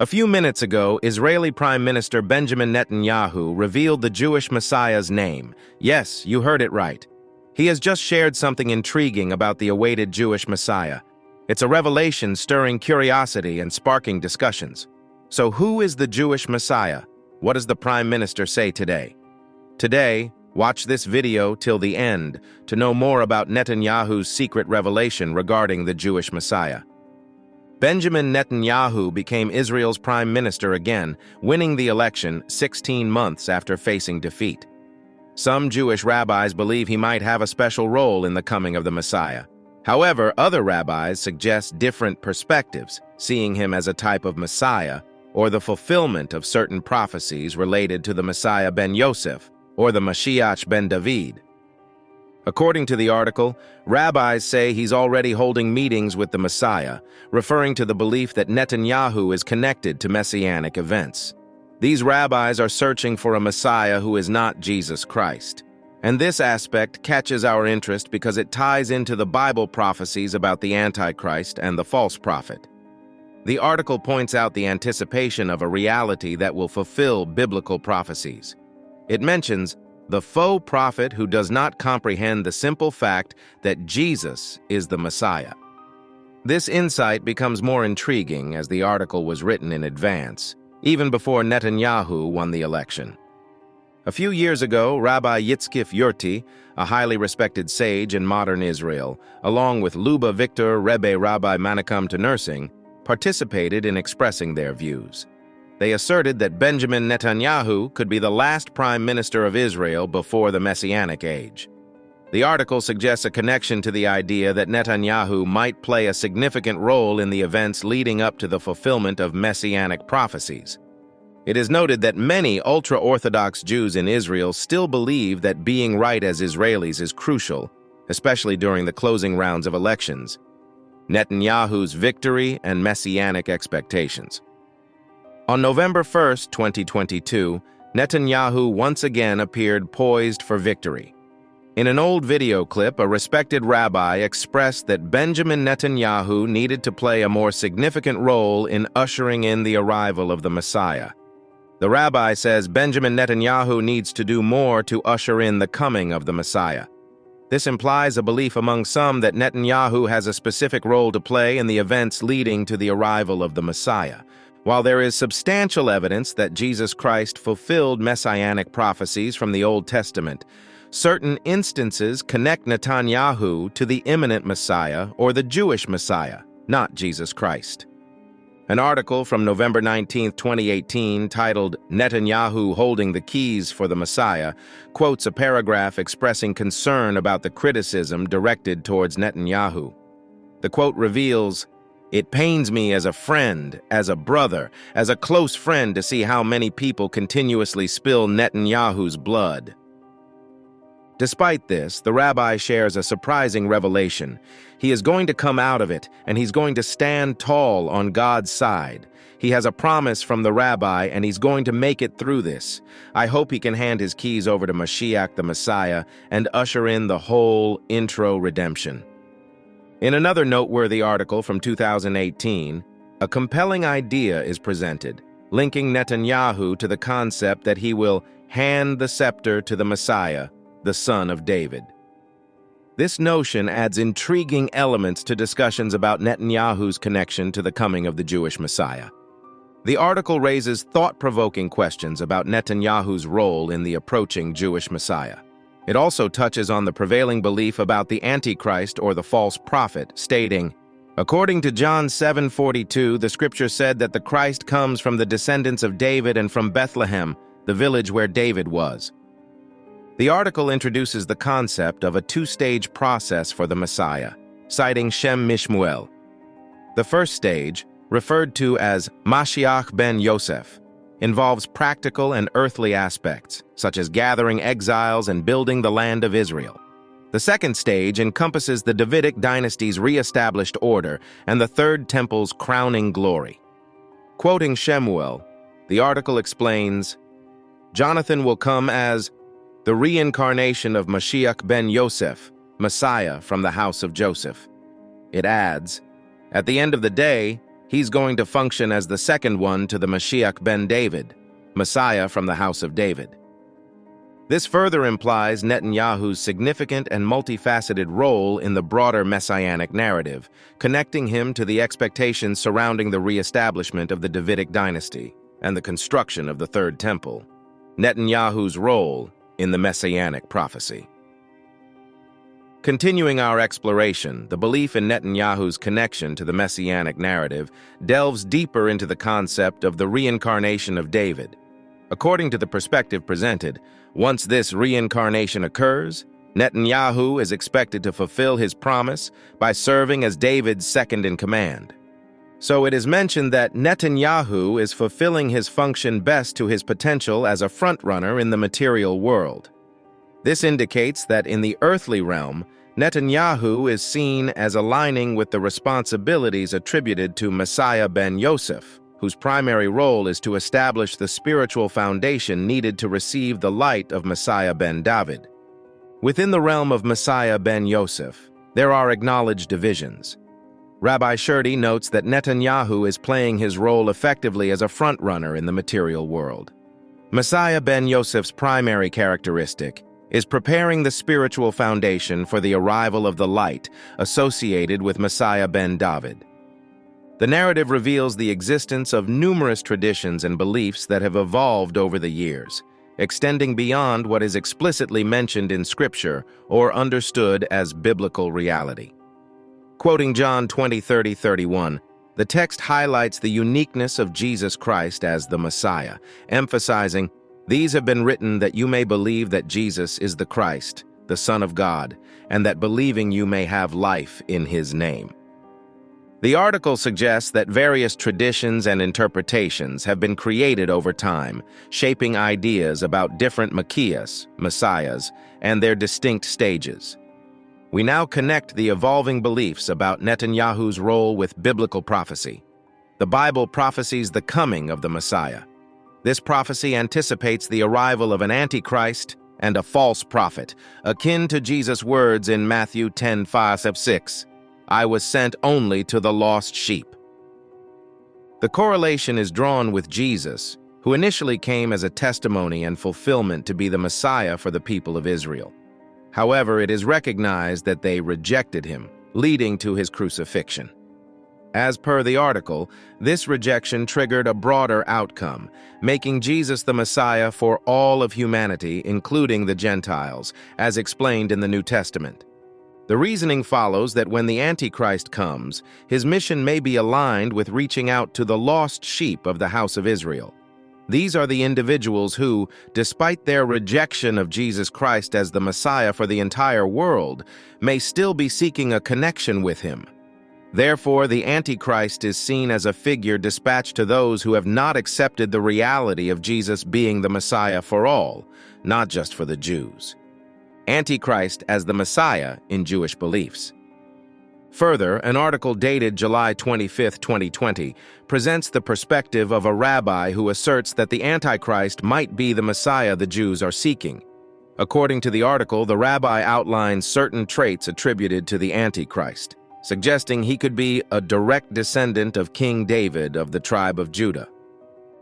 A few minutes ago, Israeli Prime Minister Benjamin Netanyahu revealed the Jewish Messiah's name. Yes, you heard it right. He has just shared something intriguing about the awaited Jewish Messiah. It's a revelation stirring curiosity and sparking discussions. So who is the Jewish Messiah? What does the Prime Minister say today? Today, watch this video till the end to know more about Netanyahu's secret revelation regarding the Jewish Messiah. Benjamin Netanyahu became Israel's prime minister again, winning the election 16 months after facing defeat. Some Jewish rabbis believe he might have a special role in the coming of the Messiah. However, other rabbis suggest different perspectives, seeing him as a type of Messiah or the fulfillment of certain prophecies related to the Messiah Ben Yosef or the Mashiach Ben David. According to the article, rabbis say he's already holding meetings with the Messiah, referring to the belief that Netanyahu is connected to messianic events. These rabbis are searching for a Messiah who is not Jesus Christ. And this aspect catches our interest because it ties into the Bible prophecies about the Antichrist and the false prophet. The article points out the anticipation of a reality that will fulfill biblical prophecies. It mentions the faux prophet who does not comprehend the simple fact that Jesus is the Messiah. This insight becomes more intriguing as the article was written in advance, even before Netanyahu won the election. A few years ago, Rabbi Yitzchak Yurti, a highly respected sage in modern Israel, along with Luba Victor Rebbe Rabbi Menachem to Nursing, participated in expressing their views. They asserted that Benjamin Netanyahu could be the last prime minister of Israel before the Messianic age. The article suggests a connection to the idea that Netanyahu might play a significant role in the events leading up to the fulfillment of Messianic prophecies. It is noted that many ultra-Orthodox Jews in Israel still believe that being right as Israelis is crucial, especially during the closing rounds of elections, Netanyahu's victory and Messianic expectations. On November 1, 2022, Netanyahu once again appeared poised for victory. In an old video clip, a respected rabbi expressed that Benjamin Netanyahu needed to play a more significant role in ushering in the arrival of the Messiah. The rabbi says Benjamin Netanyahu needs to do more to usher in the coming of the Messiah. This implies a belief among some that Netanyahu has a specific role to play in the events leading to the arrival of the Messiah. While there is substantial evidence that Jesus Christ fulfilled messianic prophecies from the Old Testament, certain instances connect Netanyahu to the imminent Messiah or the Jewish Messiah, not Jesus Christ. An article from November 19, 2018, titled "Netanyahu Holding the Keys for the Messiah," quotes a paragraph expressing concern about the criticism directed towards Netanyahu. The quote reveals, "It pains me as a friend, as a brother, as a close friend to see how many people continuously spill Netanyahu's blood." Despite this, the rabbi shares a surprising revelation. He is going to come out of it, and he's going to stand tall on God's side. He has a promise from the rabbi, and he's going to make it through this. I hope he can hand his keys over to Mashiach the Messiah and usher in the whole intro redemption. In another noteworthy article from 2018, a compelling idea is presented, linking Netanyahu to the concept that he will hand the scepter to the Messiah, the son of David. This notion adds intriguing elements to discussions about Netanyahu's connection to the coming of the Jewish Messiah. The article raises thought-provoking questions about Netanyahu's role in the approaching Jewish Messiah. It also touches on the prevailing belief about the Antichrist or the false prophet, stating, "According to John 7:42, the scripture said that the Christ comes from the descendants of David and from Bethlehem, the village where David was." The article introduces the concept of a two-stage process for the Messiah, citing Shem Mishmuel. The first stage, referred to as Mashiach Ben Yosef, involves practical and earthly aspects, such as gathering exiles and building the land of Israel. The second stage encompasses the Davidic dynasty's re-established order and the Third Temple's crowning glory. Quoting Shemuel, the article explains, "Jonathan will come as the reincarnation of Mashiach Ben Yosef, Messiah from the house of Joseph." It adds, "At the end of the day, he's going to function as the second one to the Mashiach Ben David, Messiah from the house of David. This further implies Netanyahu's significant and multifaceted role in the broader messianic narrative, connecting him to the expectations surrounding the re-establishment of the Davidic dynasty and the construction of the Third Temple. Netanyahu's role in the messianic prophecy. Continuing our exploration, the belief in Netanyahu's connection to the messianic narrative delves deeper into the concept of the reincarnation of David. According to the perspective presented, once this reincarnation occurs, Netanyahu is expected to fulfill his promise by serving as David's second-in-command. So it is mentioned that Netanyahu is fulfilling his function best to his potential as a frontrunner in the material world. This indicates that in the earthly realm, Netanyahu is seen as aligning with the responsibilities attributed to Messiah Ben Yosef, whose primary role is to establish the spiritual foundation needed to receive the light of Messiah Ben David. Within the realm of Messiah Ben Yosef, there are acknowledged divisions. Rabbi Shurdy notes that Netanyahu is playing his role effectively as a frontrunner in the material world. Messiah Ben Yosef's primary characteristic is preparing the spiritual foundation for the arrival of the light associated with Messiah Ben David. The narrative reveals the existence of numerous traditions and beliefs that have evolved over the years, extending beyond what is explicitly mentioned in Scripture or understood as biblical reality. Quoting John 20:30-31, the text highlights the uniqueness of Jesus Christ as the Messiah, emphasizing, "These have been written that you may believe that Jesus is the Christ, the Son of God, and that believing you may have life in his name." The article suggests that various traditions and interpretations have been created over time, shaping ideas about different messiahs, and their distinct stages. We now connect the evolving beliefs about Netanyahu's role with biblical prophecy. The Bible prophesies the coming of the Messiah. This prophecy anticipates the arrival of an antichrist and a false prophet, akin to Jesus' words in Matthew 10:5-6. "I was sent only to the lost sheep." The correlation is drawn with Jesus, who initially came as a testimony and fulfillment to be the Messiah for the people of Israel. However, it is recognized that they rejected him, leading to his crucifixion. As per the article, this rejection triggered a broader outcome, making Jesus the Messiah for all of humanity, including the Gentiles, as explained in the New Testament. The reasoning follows that when the Antichrist comes, his mission may be aligned with reaching out to the lost sheep of the house of Israel. These are the individuals who, despite their rejection of Jesus Christ as the Messiah for the entire world, may still be seeking a connection with him. Therefore, the Antichrist is seen as a figure dispatched to those who have not accepted the reality of Jesus being the Messiah for all, not just for the Jews. Antichrist as the Messiah in Jewish beliefs. Further, an article dated July 25, 2020, presents the perspective of a rabbi who asserts that the Antichrist might be the Messiah the Jews are seeking. According to the article, the rabbi outlines certain traits attributed to the Antichrist, suggesting he could be a direct descendant of King David of the tribe of Judah.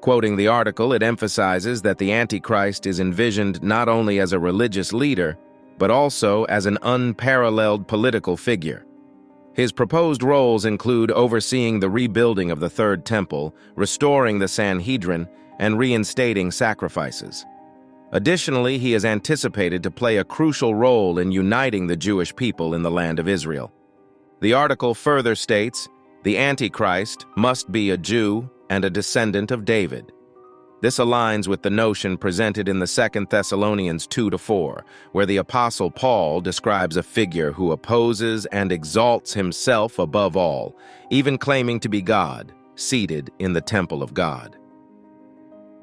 Quoting the article, it emphasizes that the Antichrist is envisioned not only as a religious leader, but also as an unparalleled political figure. His proposed roles include overseeing the rebuilding of the Third Temple, restoring the Sanhedrin, and reinstating sacrifices. Additionally, he is anticipated to play a crucial role in uniting the Jewish people in the land of Israel. The article further states, the Antichrist must be a Jew and a descendant of David. This aligns with the notion presented in the 2 Thessalonians 2-4, where the Apostle Paul describes a figure who opposes and exalts himself above all, even claiming to be God, seated in the temple of God.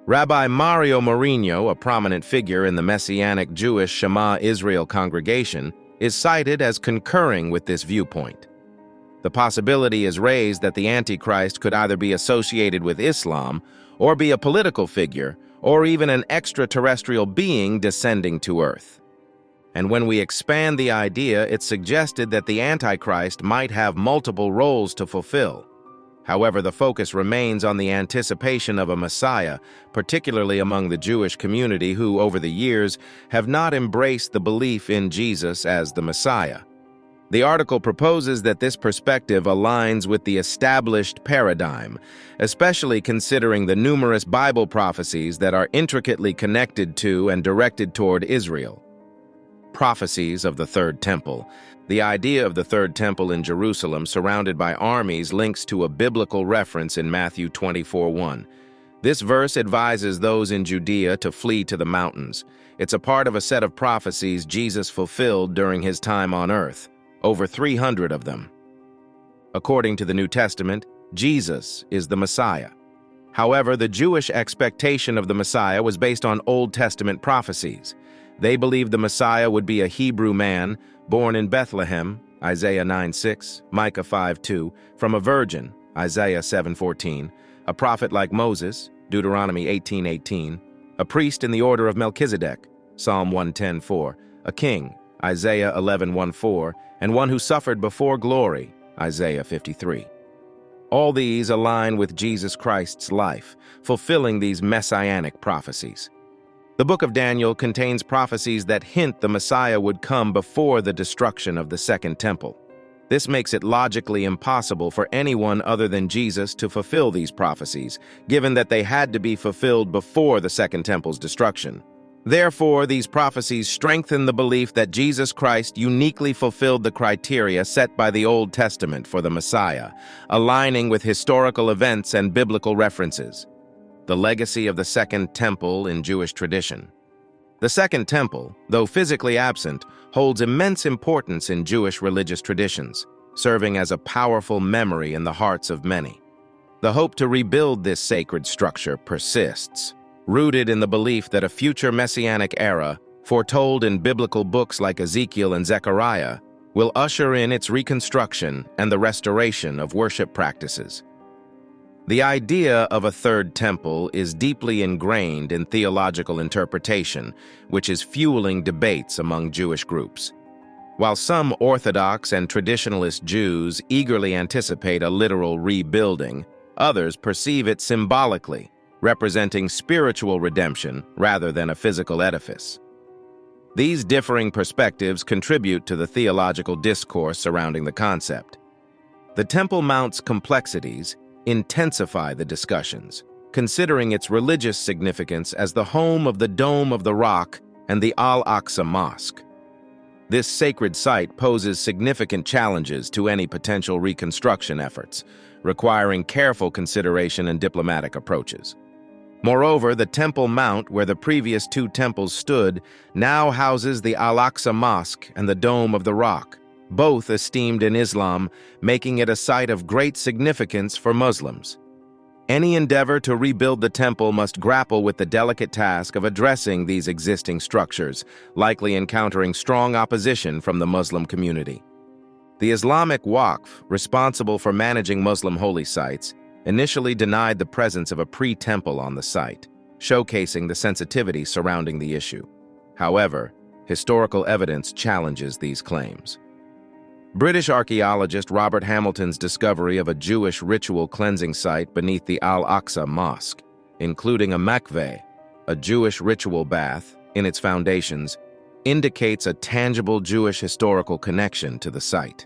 Rabbi Mario Mourinho, a prominent figure in the Messianic Jewish Shema Israel congregation, is cited as concurring with this viewpoint. The possibility is raised that the Antichrist could either be associated with Islam, or be a political figure, or even an extraterrestrial being descending to Earth. And when we expand the idea, it's suggested that the Antichrist might have multiple roles to fulfill. However, the focus remains on the anticipation of a Messiah, particularly among the Jewish community who, over the years, have not embraced the belief in Jesus as the Messiah. The article proposes that this perspective aligns with the established paradigm, especially considering the numerous Bible prophecies that are intricately connected to and directed toward Israel. Prophecies of the Third Temple. The idea of the Third Temple in Jerusalem surrounded by armies links to a biblical reference in Matthew 24:1. This verse advises those in Judea to flee to the mountains. It's a part of a set of prophecies Jesus fulfilled during his time on earth, over 300 of them. According to the New Testament, Jesus is the Messiah. However, the Jewish expectation of the Messiah was based on Old Testament prophecies. They believed the Messiah would be a Hebrew man, born in Bethlehem, Isaiah 9:6, Micah 5:2, from a virgin, Isaiah 7:14, a prophet like Moses, Deuteronomy 18:18, a priest in the order of Melchizedek, Psalm 110:4, a king, Isaiah 11:1-4, and one who suffered before glory, Isaiah 53. All these align with Jesus Christ's life, fulfilling these messianic prophecies. The book of Daniel contains prophecies that hint the Messiah would come before the destruction of the Second Temple. This makes it logically impossible for anyone other than Jesus to fulfill these prophecies, given that they had to be fulfilled before the Second Temple's destruction. Therefore, these prophecies strengthen the belief that Jesus Christ uniquely fulfilled the criteria set by the Old Testament for the Messiah, aligning with historical events and biblical references. The legacy of the Second Temple in Jewish tradition. The Second Temple, though physically absent, holds immense importance in Jewish religious traditions, serving as a powerful memory in the hearts of many. The hope to rebuild this sacred structure persists, rooted in the belief that a future messianic era, foretold in biblical books like Ezekiel and Zechariah, will usher in its reconstruction and the restoration of worship practices. The idea of a third temple is deeply ingrained in theological interpretation, which is fueling debates among Jewish groups. While some Orthodox and traditionalist Jews eagerly anticipate a literal rebuilding, others perceive it symbolically, representing spiritual redemption rather than a physical edifice. These differing perspectives contribute to the theological discourse surrounding the concept. The Temple Mount's complexities intensify the discussions, considering its religious significance as the home of the Dome of the Rock and the Al-Aqsa Mosque. This sacred site poses significant challenges to any potential reconstruction efforts, requiring careful consideration and diplomatic approaches. Moreover, the Temple Mount, where the previous two temples stood, now houses the Al-Aqsa Mosque and the Dome of the Rock, both esteemed in Islam, making it a site of great significance for Muslims. Any endeavor to rebuild the temple must grapple with the delicate task of addressing these existing structures, likely encountering strong opposition from the Muslim community. The Islamic Waqf, responsible for managing Muslim holy sites, initially denied the presence of a pre-temple on the site, showcasing the sensitivity surrounding the issue. However, historical evidence challenges these claims. British archaeologist Robert Hamilton's discovery of a Jewish ritual cleansing site beneath the Al-Aqsa Mosque, including a mikveh, a Jewish ritual bath, in its foundations, indicates a tangible Jewish historical connection to the site.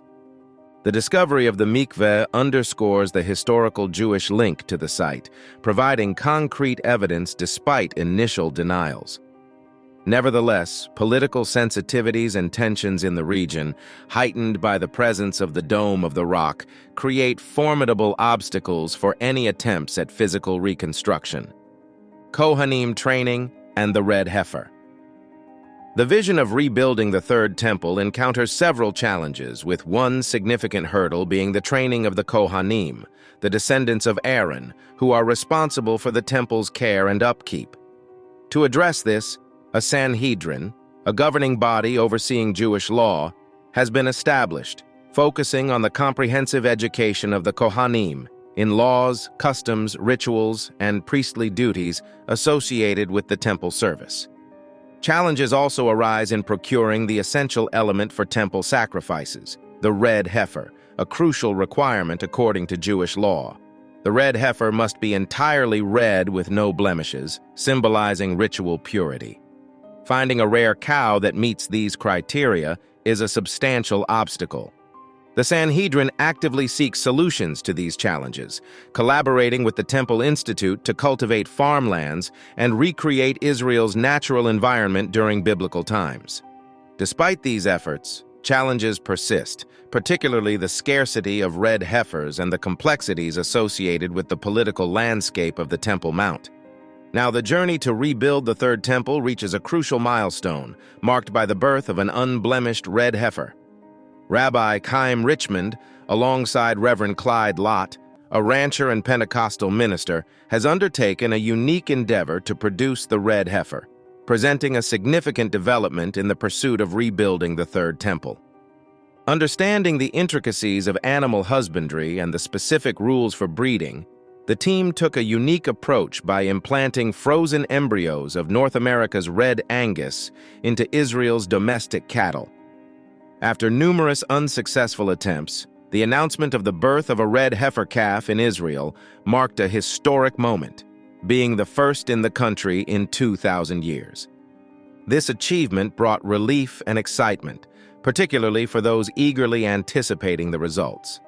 The discovery of the mikveh underscores the historical Jewish link to the site, providing concrete evidence despite initial denials. Nevertheless, political sensitivities and tensions in the region, heightened by the presence of the Dome of the Rock, create formidable obstacles for any attempts at physical reconstruction. Kohanim training and the red heifer. The vision of rebuilding the Third Temple encounters several challenges, with one significant hurdle being the training of the Kohanim, the descendants of Aaron, who are responsible for the temple's care and upkeep. To address this, a Sanhedrin, a governing body overseeing Jewish law, has been established, focusing on the comprehensive education of the Kohanim in laws, customs, rituals, and priestly duties associated with the temple service. Challenges also arise in procuring the essential element for temple sacrifices, the red heifer, a crucial requirement according to Jewish law. The red heifer must be entirely red with no blemishes, symbolizing ritual purity. Finding a rare cow that meets these criteria is a substantial obstacle. The Sanhedrin actively seeks solutions to these challenges, collaborating with the Temple Institute to cultivate farmlands and recreate Israel's natural environment during biblical times. Despite these efforts, challenges persist, particularly the scarcity of red heifers and the complexities associated with the political landscape of the Temple Mount. Now, the journey to rebuild the Third Temple reaches a crucial milestone, marked by the birth of an unblemished red heifer. Rabbi Chaim Richmond, alongside Reverend Clyde Lott, a rancher and Pentecostal minister, has undertaken a unique endeavor to produce the red heifer, presenting a significant development in the pursuit of rebuilding the Third Temple. Understanding the intricacies of animal husbandry and the specific rules for breeding, the team took a unique approach by implanting frozen embryos of North America's red Angus into Israel's domestic cattle. After numerous unsuccessful attempts, the announcement of the birth of a red heifer calf in Israel marked a historic moment, being the first in the country in 2,000 years. This achievement brought relief and excitement, particularly for those eagerly anticipating the results.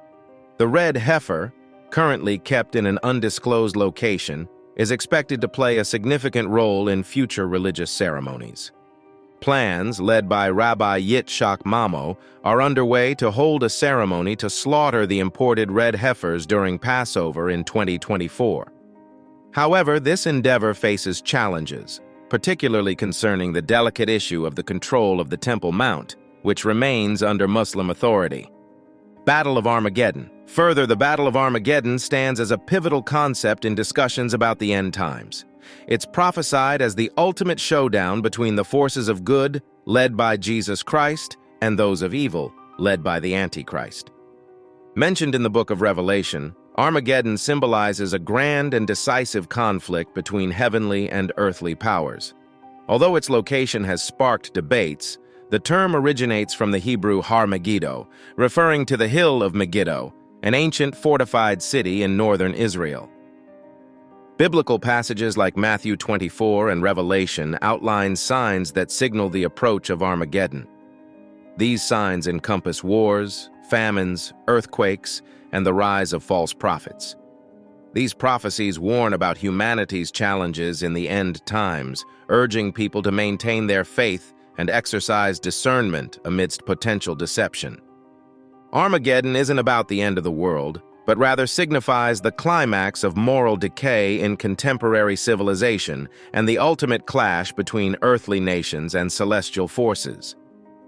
The red heifer, currently kept in an undisclosed location, is expected to play a significant role in future religious ceremonies. Plans, led by Rabbi Yitzhak Mamo, are underway to hold a ceremony to slaughter the imported red heifers during Passover in 2024. However, this endeavor faces challenges, particularly concerning the delicate issue of the control of the Temple Mount, which remains under Muslim authority. Battle of Armageddon. Further, the Battle of Armageddon stands as a pivotal concept in discussions about the end times. It's prophesied as the ultimate showdown between the forces of good, led by Jesus Christ, and those of evil, led by the Antichrist. Mentioned in the book of Revelation, Armageddon symbolizes a grand and decisive conflict between heavenly and earthly powers. Although its location has sparked debates, the term originates from the Hebrew Har Megiddo, referring to the hill of Megiddo, an ancient fortified city in northern Israel. Biblical passages like Matthew 24 and Revelation outline signs that signal the approach of Armageddon. These signs encompass wars, famines, earthquakes, and the rise of false prophets. These prophecies warn about humanity's challenges in the end times, urging people to maintain their faith and exercise discernment amidst potential deception. Armageddon isn't about the end of the world, but rather signifies the climax of moral decay in contemporary civilization and the ultimate clash between earthly nations and celestial forces.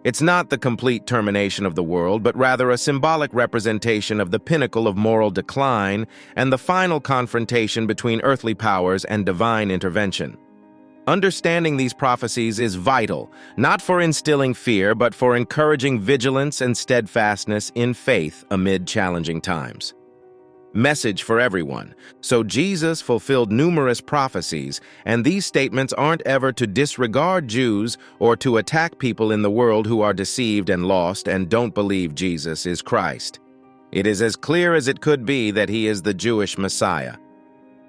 It's not the complete termination of the world, but rather a symbolic representation of the pinnacle of moral decline and the final confrontation between earthly powers and divine intervention. Understanding these prophecies is vital, not for instilling fear, but for encouraging vigilance and steadfastness in faith amid challenging times. Message for everyone. So Jesus fulfilled numerous prophecies, and these statements aren't ever to disregard Jews or to attack people in the world who are deceived and lost and don't believe Jesus is Christ. It is as clear as it could be that he is the Jewish Messiah.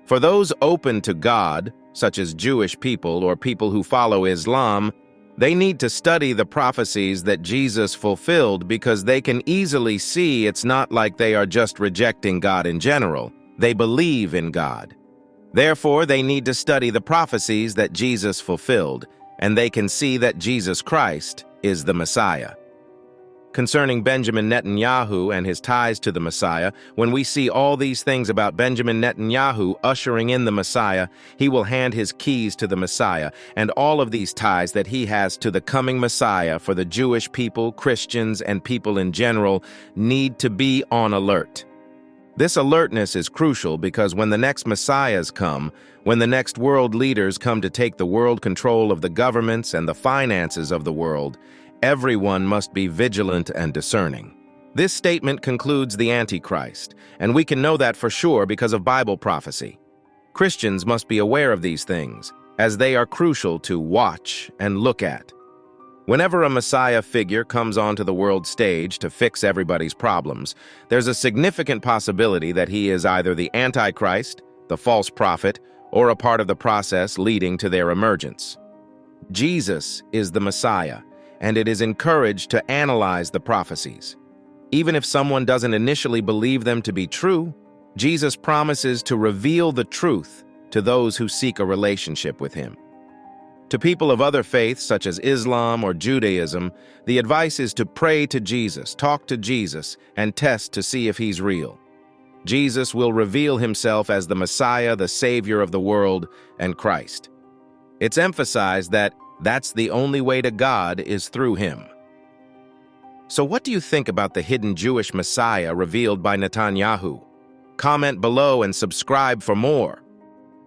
For those open to God, such as Jewish people or people who follow Islam, they need to study the prophecies that Jesus fulfilled because they can easily see it's not like they are just rejecting God in general. They believe in God. Therefore, they need to study the prophecies that Jesus fulfilled, and they can see that Jesus Christ is the Messiah. Concerning Benjamin Netanyahu and his ties to the Messiah, when we see all these things about Benjamin Netanyahu ushering in the Messiah, he will hand his keys to the Messiah, and all of these ties that he has to the coming Messiah for the Jewish people, Christians, and people in general need to be on alert. This alertness is crucial because when the next Messiahs come, when the next world leaders come to take the world control of the governments and the finances of the world, everyone must be vigilant and discerning. This statement concludes the Antichrist, and we can know that for sure because of Bible prophecy. Christians must be aware of these things, as they are crucial to watch and look at. Whenever a Messiah figure comes onto the world stage to fix everybody's problems, there's a significant possibility that he is either the Antichrist, the false prophet, or a part of the process leading to their emergence. Jesus is the Messiah, and it is encouraged to analyze the prophecies. Even if someone doesn't initially believe them to be true, Jesus promises to reveal the truth to those who seek a relationship with him. To people of other faiths, such as Islam or Judaism, the advice is to pray to Jesus, talk to Jesus, and test to see if he's real. Jesus will reveal himself as the Messiah, the Savior of the world, and Christ. It's emphasized that that's the only way to God is through him. So what do you think about the hidden Jewish Messiah revealed by Netanyahu? Comment below and subscribe for more.